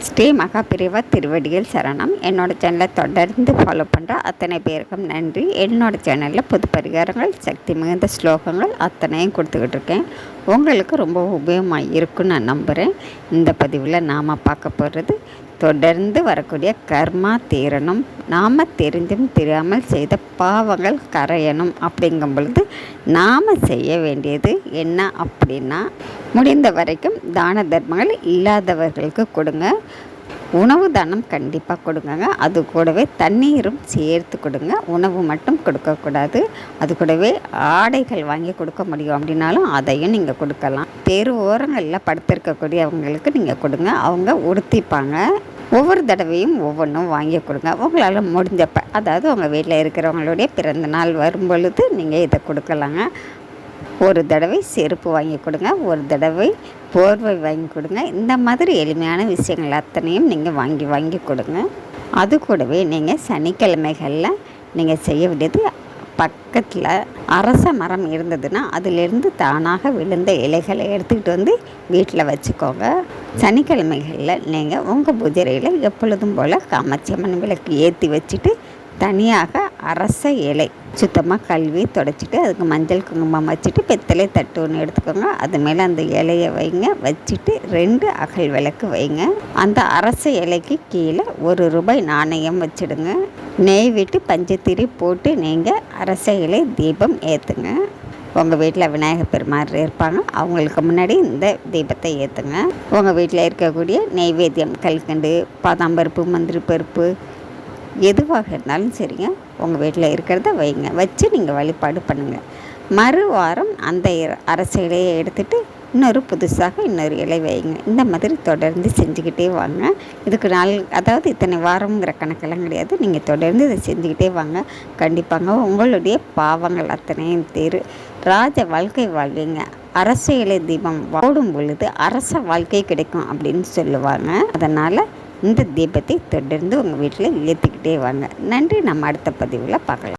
ஸ்ரீ மகாபிரிவா திருவடிகள் சரணம். என்னோடய சேனலை தொடர்ந்து ஃபாலோ பண்ணுற அத்தனை பேருக்கும் நன்றி. என்னோடய சேனலில் புது பரிகாரங்கள், சக்தி மிகுந்த ஸ்லோகங்கள் அத்தனையும் கொடுத்துக்கிட்டு இருக்கேன். உங்களுக்கு ரொம்ப உபயோகமாக இருக்குன்னு நான் நம்புகிறேன். இந்த பதிவில் நாம் பார்க்க போகிறது தொடர்ந்து வரக்கூடிய கர்மா தீரணும், நாம் தெரிஞ்சும் தெரியாமல் செய்த பாவங்கள் கரையணும். அப்படிங்கும் பொழுது நாம் செய்ய வேண்டியது என்ன அப்படின்னா, முடிந்த வரைக்கும் தான தர்மங்கள் இல்லாதவர்களுக்கு கொடுங்க. உணவு தானம் கண்டிப்பாக கொடுங்க. அது கூடவே தண்ணீரும் சேர்த்து கொடுங்க. உணவு மட்டும் கொடுக்கக்கூடாது. அது கூடவே ஆடைகள் வாங்கி கொடுக்க முடியும் அப்படின்னாலும் அதையும் நீங்கள் கொடுக்கலாம். தெரு ஓரங்களில் படுத்திருக்கக்கூடியவங்களுக்கு நீங்கள் கொடுங்க. அவங்க உடுத்திப்பாங்க. ஒவ்வொரு தடவையும் ஒவ்வொன்றும் வாங்கி கொடுங்க. உங்களால் முடிஞ்சப்போ, அதாவது உங்கள் வீட்டில் இருக்கிறவங்களுடைய பிறந்த நாள் வரும் பொழுது நீங்கள் இதை கொடுக்கலாங்க. ஒரு தடவை செருப்பு வாங்கி கொடுங்க, ஒரு தடவை போர்வை வாங்கி கொடுங்க. இந்த மாதிரி எளிமையான விஷயங்கள் அத்தனையும் நீங்கள் வாங்கி கொடுங்க. அது கூடவே நீங்கள் சனிக்கிழமைகளில் நீங்கள் செய்ய வேண்டியது, பக்கத்தில் அரச மரம் இருந்ததுன்னா அதிலிருந்து தானாக விழுந்த இலைகளை எடுத்துக்கிட்டு வந்து வீட்டில் வச்சுக்கோங்க. சனிக்கிழமைகளில் நீங்கள் உங்கள் பூஜையில் எப்பொழுதும் போல் காமாட்சியம்மன் விளக்கு ஏற்றி வச்சுட்டு தனியாக அரச இலை சுத்தமாக கழுவி தொடச்சிட்டு அதுக்கு மஞ்சள் குங்குமம் வச்சுட்டு பித்தளை தட்டு ஒன்று எடுத்துக்கோங்க. அது மேலே அந்த இலையை வைங்க. வச்சுட்டு 2 அகல் விளக்கு வைங்க. அந்த அரச இலைக்கு கீழே ₹1 நாணயம் வச்சுடுங்க. நெய் விட்டு பஞ்சத்திரி போட்டு நீங்கள் அரச இலை தீபம் ஏற்றுங்க. உங்கள் வீட்டில் விநாயகர் பெருமாள் இருப்பாங்க, அவங்களுக்கு முன்னாடி இந்த தீபத்தை ஏற்றுங்க. உங்கள் வீட்டில் இருக்கக்கூடிய நெய்வேத்தியம், கல்கண்டு, பாதாம் பருப்பு, முந்திரி பருப்பு, எதுவாக இருந்தாலும் சரிங்க, உங்கள் வீட்டில் இருக்கிறத வைங்க. வச்சு நீங்கள் வழிபாடு பண்ணுங்கள். மறு வாரம் அந்த அரச இலையை எடுத்துகிட்டு புதுசாக இன்னொரு இலை வைங்க. இந்த மாதிரி தொடர்ந்து செஞ்சுக்கிட்டே வாங்க. இதுக்கு அதாவது இத்தனை வாரங்கிற கணக்கெல்லாம் கிடையாது. நீங்கள் தொடர்ந்து இதை செஞ்சுக்கிட்டே வாங்க. கண்டிப்பாங்க உங்களுடைய பாவங்கள் அத்தனையும் ராஜ வாழ்க்கை வாழ்வீங்க. அரச இலை தீபம் ஓடும் பொழுது அரச வாழ்க்கை கிடைக்கும் அப்படின்னு சொல்லுவாங்க. அதனால் இந்த தீபத்தை தொடர்ந்து உங்கள் வீட்டில் ஏற்றிக்கிட்டே வாங்க. நன்றி. நம்ம அடுத்த பதிவில் பார்க்கலாம்.